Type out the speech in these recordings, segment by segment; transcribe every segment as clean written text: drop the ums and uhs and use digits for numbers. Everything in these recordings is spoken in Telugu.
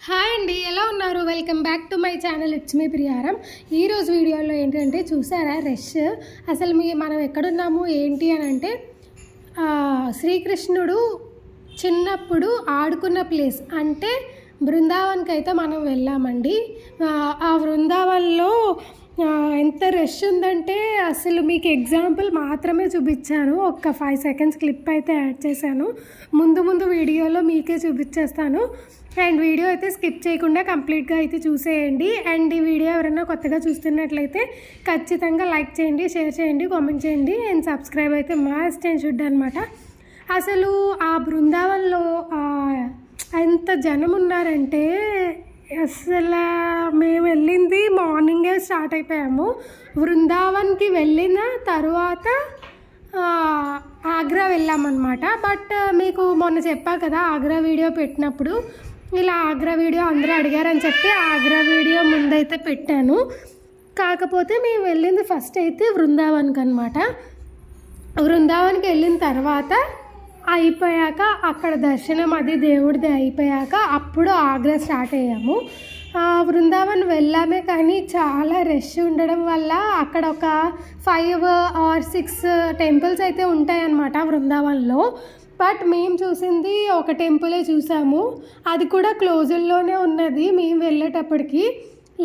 హాయ్ అండి, ఎలా ఉన్నారు? Welcome back to my channel. It's me Priyaram. ఈరోజు వీడియోలో ఏంటంటే చూసారా రష్ అసలు మనం ఎక్కడున్నాము ఏంటి అని అంటే శ్రీకృష్ణుడు చిన్నప్పుడు ఆడుకున్న ప్లేస్ అంటే బృందావన్కి అయితే మనం వెళ్ళామండి. ఆ బృందావన్లో ఎంత రష్ ఉందంటే అసలు మీకు ఎగ్జాంపుల్ మాత్రమే చూపించాను. ఒక్క 5 seconds క్లిప్ అయితే యాడ్ చేశాను. ముందు వీడియోలో మీకే చూపించేస్తాను. అండ్ వీడియో అయితే స్కిప్ చేయకుండా కంప్లీట్గా అయితే చూసేయండి. అండ్ ఈ వీడియో ఎవరైనా కొత్తగా చూస్తున్నట్లయితే ఖచ్చితంగా లైక్ చేయండి, షేర్ చేయండి, కామెంట్ చేయండి అండ్ సబ్స్క్రైబ్ అయితే మస్ట్ అండ్ షుడ్ అనమాట. అసలు ఆ బృందావన్లో ఎంత జనం ఉన్నారంటే అసలు మేము వెళ్ళింది మార్నింగే స్టార్ట్ అయిపోయాము. బృందావన్కి వెళ్ళిన తర్వాత ఆగ్రా వెళ్ళామన్నమాట. బట్ మీకు మొన్న చెప్పా కదా ఆగ్రా వీడియో పెట్టినప్పుడు ఇలా ఆగ్రా వీడియో అందరూ అడిగారని చెప్పి ఆగ్రా వీడియో ముందైతే పెట్టాను. కాకపోతే మేము వెళ్ళింది ఫస్ట్ అయితే బృందావన్కి అనమాట. బృందావన్కి వెళ్ళిన తర్వాత అయిపోయాక అక్కడ దర్శనం అది దేవుడిది అయిపోయాక అప్పుడు ఆగ్రా స్టార్ట్ అయ్యాము. బృందావన్ వెళ్ళామే కానీ చాలా రష్ ఉండడం వల్ల అక్కడ ఒక 5 or 6 టెంపుల్స్ అయితే ఉంటాయన్నమాట బృందావన్లో. బట్ మేము చూసింది ఒక టెంపులే చూసాము, అది కూడా క్లోజుల్లోనే ఉన్నది. మేము వెళ్ళేటప్పటికి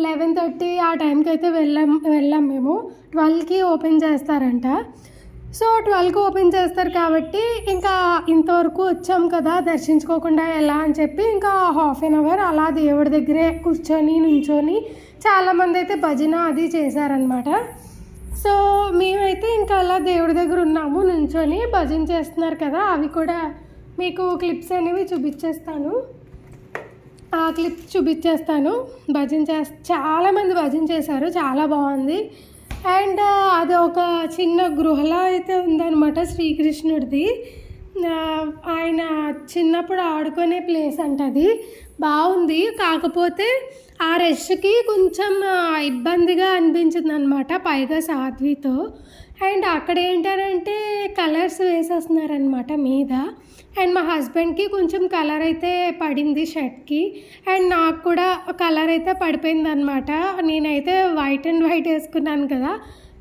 11:30 ఆ టైంకి అయితే వెళ్ళాం మేము. 12కి ఓపెన్ చేస్తారంట. సో 12కి ఓపెన్ చేస్తారు కాబట్టి ఇంకా ఇంతవరకు వచ్చాం కదా దర్శించుకోకుండా ఎలా అని చెప్పి ఇంకా 1/2 hour అలా దేవుడి దగ్గరే నుంచొని చాలామంది అయితే భజన అది చేశారనమాట. సో మేమైతే ఇంకా అలా దేవుడి దగ్గర ఉన్నాము, నుంచొని భజన చేస్తున్నారు కదా. అవి కూడా మీకు క్లిప్స్ అనేవి చూపించేస్తాను. ఆ క్లిప్స్ చూపించేస్తాను. చాలామంది భజన చేశారు, చాలా బాగుంది. అండ్ అది ఒక చిన్న గృహలా అయితే ఉందన్నమాట శ్రీకృష్ణుడిది. ఆయన చిన్నప్పుడు ఆడుకునే ప్లేస్ అంట, అది బాగుంది. కాకపోతే ఆ రష్కి కొంచెం ఇబ్బందిగా అనిపించింది అనమాట, పైగా సాధ్వితో. అండ్ అక్కడ ఏంటంటే కలర్స్ వేసేస్తున్నారనమాట మీద. అండ్ మా హస్బెండ్కి కొంచెం కలర్ అయితే పడింది షర్ట్కి, అండ్ నాకు కూడా కలర్ అయితే పడిపోయింది అనమాట. నేనైతే వైట్ అండ్ వైట్ వేసుకున్నాను కదా,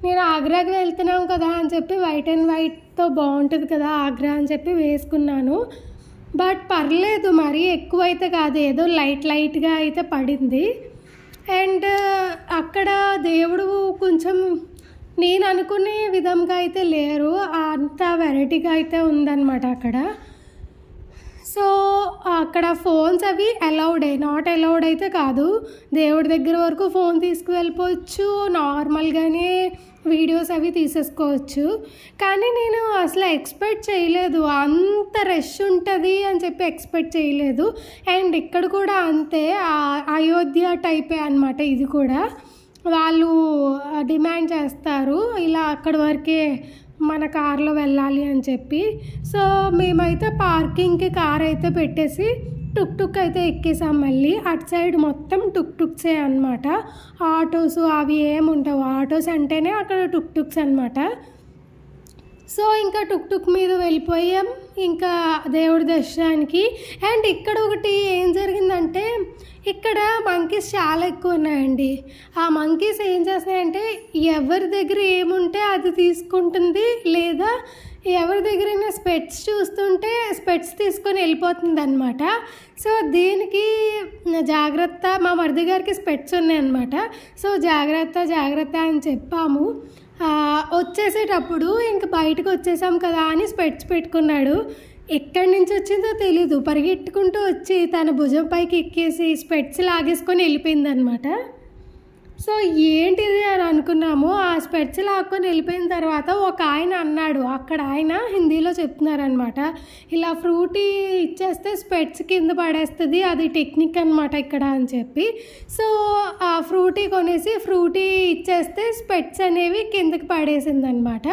నేను ఆగ్రాకి వెళ్తున్నాం కదా అని చెప్పి వైట్ అండ్ వైట్తో బాగుంటుంది కదా ఆగ్రా అని చెప్పి వేసుకున్నాను. బట్ పర్లేదు, మరీ ఎక్కువ అయితే కాదు, ఏదో లైట్గా అయితే పడింది. అండ్ అక్కడ దేవుడు కొంచెం నేను అనుకునే విధంగా అయితే లేరు, అంత వెరైటీగా అయితే ఉందన్నమాట అక్కడ. సో అక్కడ ఫోన్స్ అవి అలౌడే, నాట్ అలౌడ్ అయితే కాదు. దేవుడి దగ్గర వరకు ఫోన్ తీసుకువెళ్ళిపోవచ్చు, నార్మల్గానే వీడియోస్ అవి తీసేసుకోవచ్చు. కానీ నేను అసలు ఎక్స్పెక్ట్ చేయలేదు అంత రష్ ఉంటుంది అని చెప్పి ఎక్స్పెక్ట్ చేయలేదు. అండ్ ఇక్కడ కూడా అంతే, అయోధ్య టైపే అనమాట. ఇది కూడా వాళ్ళు డిమాండ్ చేస్తారు ఇలా అక్కడి వరకే మన కార్లో వెళ్ళాలి అని చెప్పి. సో మేమైతే పార్కింగ్కి కార్ అయితే పెట్టేసి టుక్ అయితే ఎక్కేసాం. మళ్ళీ అటు సైడ్ మొత్తం టుక్సే అనమాట, ఆటోస్ అవి ఏముంటావు. ఆటోస్ అంటేనే అక్కడ టుక్స్ అనమాట. సో ఇంకా టుక్ మీద వెళ్ళిపోయాం ఇంకా దేవుడి దర్శనానికి. అండ్ ఇక్కడ ఒకటి ఏం జరిగిందంటే ఇక్కడ మంకీస్ చాలా ఎక్కువ ఉన్నాయండి. ఆ మంకీస్ ఏం చేస్తున్నాయంటే ఎవరి దగ్గర ఏముంటే అది తీసుకుంటుంది, లేదా ఎవరి దగ్గరైనా స్పెట్స్ చూస్తుంటే స్పెట్స్ తీసుకొని వెళ్ళిపోతుంది అనమాట. సో దీనికి జాగ్రత్త, మా మరిది గారికి స్పెట్స్ ఉన్నాయన్నమాట. సో జాగ్రత్త అని చెప్పాము. వచ్చేసేటప్పుడు ఇంక బయటకు వచ్చేసాం కదా అని స్పెట్స్ పెట్టుకున్నాడు. ఎక్కడి నుంచి వచ్చిందో తెలీదు, పరిగెట్టుకుంటూ వచ్చి తన భుజం పైకి ఎక్కేసి స్పెట్స్ లాగేసుకొని వెళ్ళిపోయింది అనమాట. సో ఏంటిది అని అనుకున్నాము. ఆ స్పెట్స్ లాక్కొని వెళ్ళిపోయిన తర్వాత ఒక ఆయన అన్నాడు, అక్కడ ఆయన హిందీలో చెప్తున్నారనమాట, ఇలా ఫ్రూటీ ఇచ్చేస్తే స్పెట్స్ కింద పడేస్తుంది, అది టెక్నిక్ అనమాట ఇక్కడ అని చెప్పి. సో ఆ ఫ్రూటీ కొనేసి ఫ్రూటీ ఇచ్చేస్తే స్పెట్స్ అనేవి కిందకి పడేసింది అనమాట.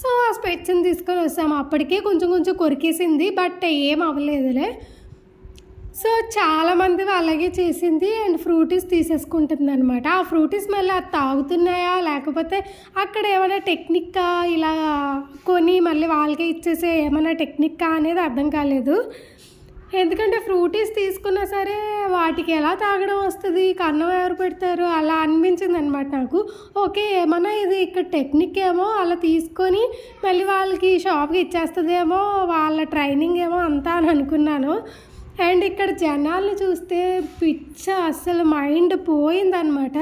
సో ఆ స్పెట్స్ని తీసుకొని వస్తాము. అప్పటికే కొంచెం కొరికేసింది, బట్ ఏం అవ్వలేదులే. సో చాలామంది అలాగే చేసింది. అండ్ ఫ్రూటీస్ తీసేసుకుంటుంది అనమాట. ఆ ఫ్రూటీస్ మళ్ళీ అది తాగుతున్నాయా లేకపోతే అక్కడ ఏమైనా టెక్నిక్కా ఇలా కొని మళ్ళీ వాళ్ళకే ఇచ్చేసే ఏమైనా టెక్నిక్కా అనేది అర్థం కాలేదు. ఎందుకంటే ఫ్రూటీస్ తీసుకున్నా సరే వాటికి ఎలా తాగడం వస్తుంది, కన్నం ఎవరు పెడతారు అలా అనిపించింది అనమాట నాకు. ఓకే, ఏమన్నా ఇది ఇక్కడ టెక్నిక్ ఏమో, అలా తీసుకొని మళ్ళీ వాళ్ళకి షాప్కి ఇచ్చేస్తుందేమో, వాళ్ళ ట్రైనింగ్ ఏమో అంతా అని అనుకున్నాను. అండ్ ఇక్కడ జనాల్ని చూస్తే పిచ్చ అస్సలు మైండ్ పోయిందనమాట.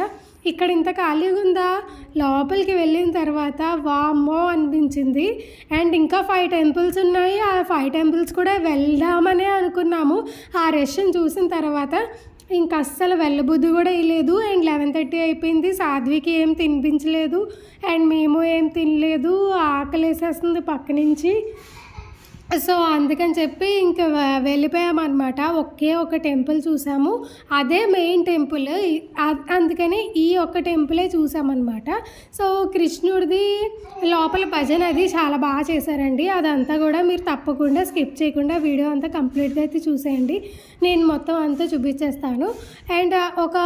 ఇక్కడ ఇంత ఖాళీగా ఉందా, లోపలికి వెళ్ళిన తర్వాత వామ్మో అనిపించింది. అండ్ ఇంకా 5 టెంపుల్స్ ఉన్నాయి. ఆ 5 టెంపుల్స్ కూడా వెళ్దామనే అనుకున్నాము. ఆ రష్ని చూసిన తర్వాత ఇంకా అస్సలు వెళ్ళబుద్ధి కూడా వేయలేదు. అండ్ 11:30 అయిపోయింది. సాధ్వికి ఏం తినిపించలేదు అండ్ మేము ఏం తినలేదు. ఆకలేసేస్తుంది పక్క నుంచి. సో అందుకని చెప్పి ఇంకా వెళ్ళిపోయామన్నమాట. ఒకే ఒక టెంపుల్ చూసాము, అదే మెయిన్ టెంపుల్. అందుకని ఈ ఒక్క టెంపులే చూసామన్నమాట. సో కృష్ణుడిది లోపల భజన అది చాలా బాగా చేశారండి. అదంతా కూడా మీరు తప్పకుండా స్కిప్ చేయకుండా వీడియో అంతా కంప్లీట్గా అయితే చూసేయండి. నేను మొత్తం అంతా చూపించేస్తాను. అండ్ ఒక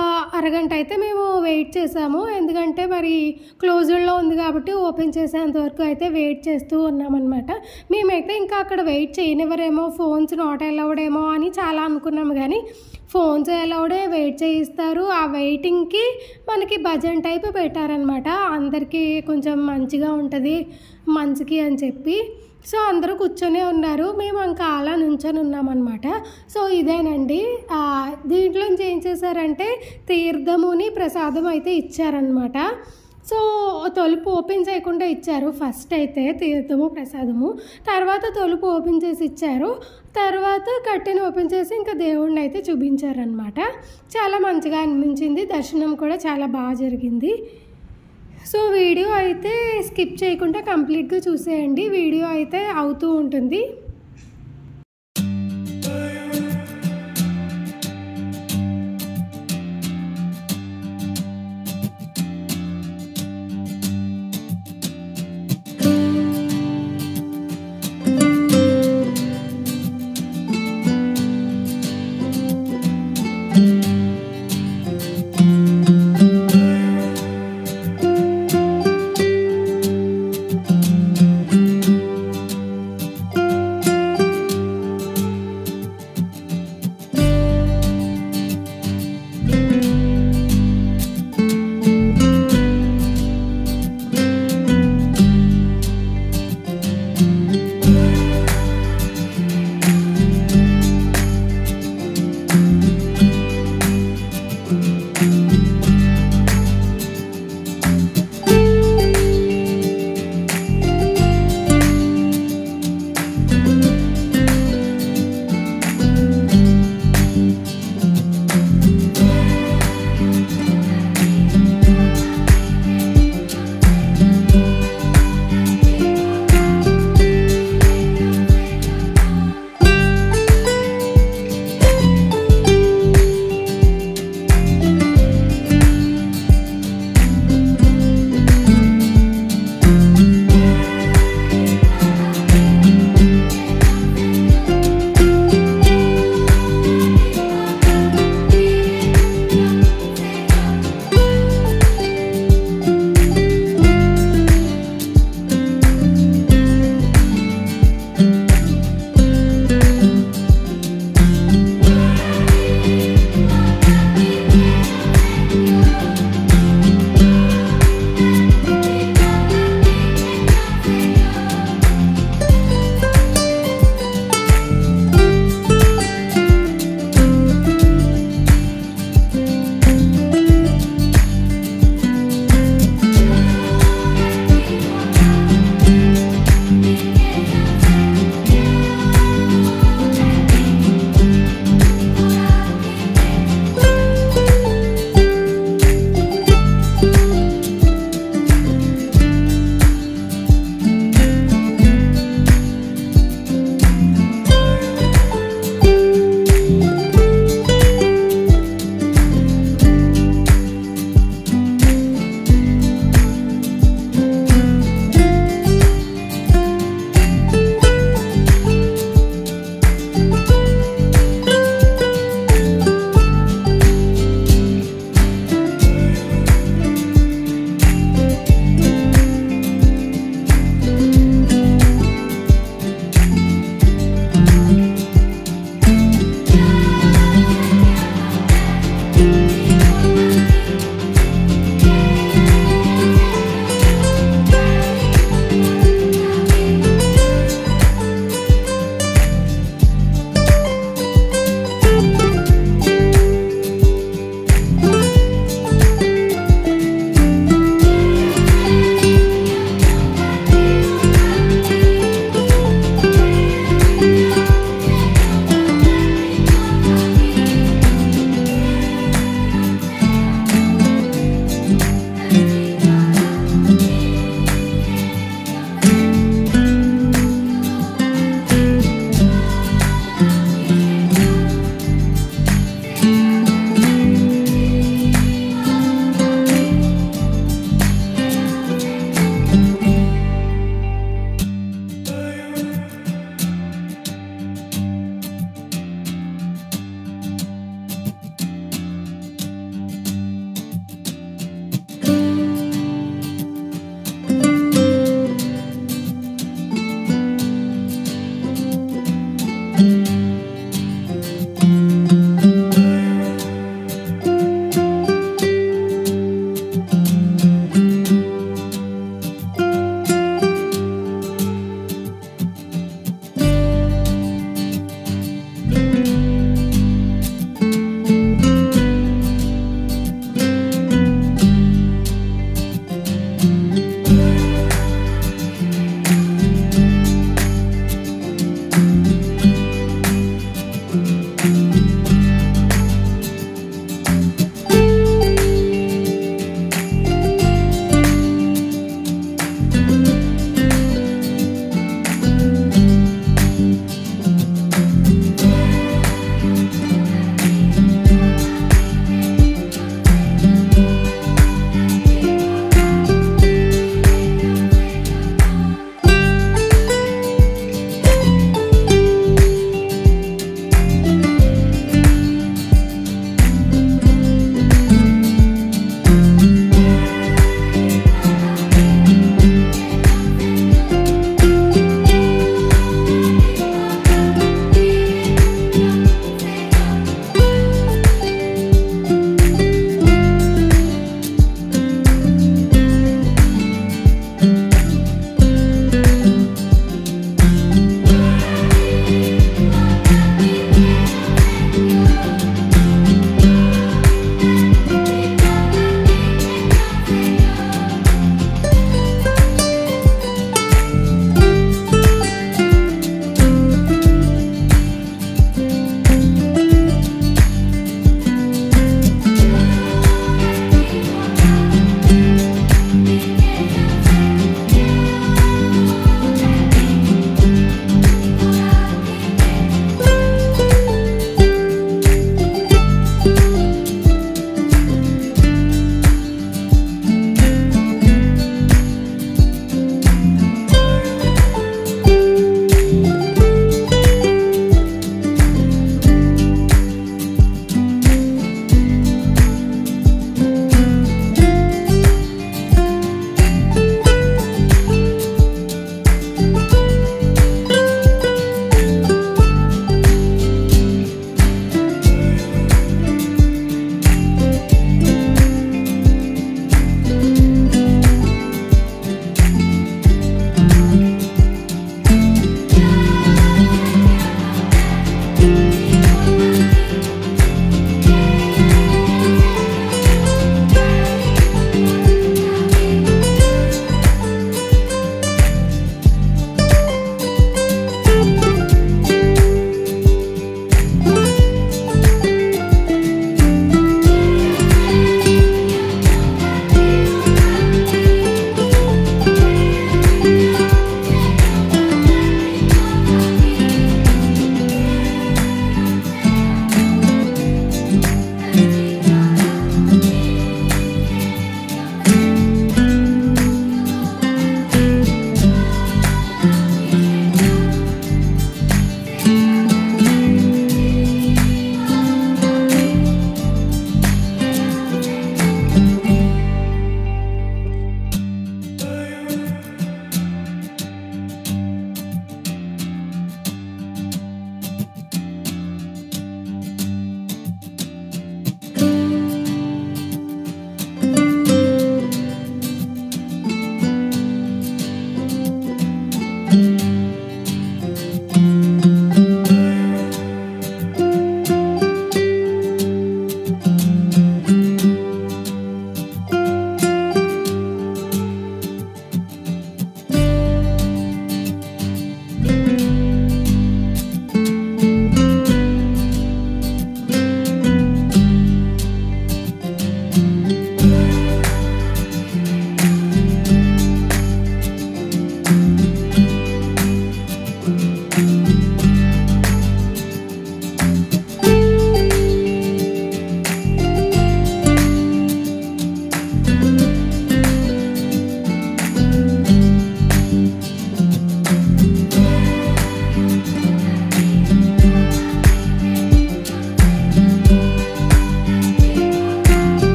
అరగంట అయితే మేము వెయిట్ చేసాము, ఎందుకంటే మరి క్లోజ్డ్లో ఉంది కాబట్టి ఓపెన్ చేసేంత వరకు అయితే వెయిట్ చేస్తూ ఉన్నామన్నమాట. మేమైతే ఇంకా అక్కడ వెయిట్ చేయనివ్వరేమో, ఫోన్స్ నాట్ అలౌడ్ ఏమో అని చాలా అనుకున్నాము. కానీ ఫోన్స్ అలౌడే, వెయిట్ చేయిస్తారు. ఆ వెయిటింగ్కి మనకి భజన్ టైప్ పెట్టారనమాట. అందరికీ కొంచెం మంచిగా ఉంటుంది మంచికి అని చెప్పి. సో అందరూ కూర్చొనే ఉన్నారు, మేము ఇంకా అలా నుంచొని ఉన్నామన్నమాట. సో ఇదేనండి. దీంట్లోంచి ఏం చేశారంటే తీర్థముని ప్రసాదం అయితే ఇచ్చారనమాట. సో తలుపు ఓపెన్ చేయకుండా ఇచ్చారు. ఫస్ట్ అయితే తీర్థము ప్రసాదము, తర్వాత తలుపు ఓపెన్ చేసి ఇచ్చారు, తర్వాత కట్టెని ఓపెన్ చేసి ఇంకా దేవుడిని అయితే చూపించారనమాట. చాలా మంచిగా అనిపించింది. దర్శనం కూడా చాలా బాగా జరిగింది. సో వీడియో అయితే స్కిప్ చేయకుండా కంప్లీట్గా చూసేయండి. వీడియో అయితే అవుతూ ఉంటుంది.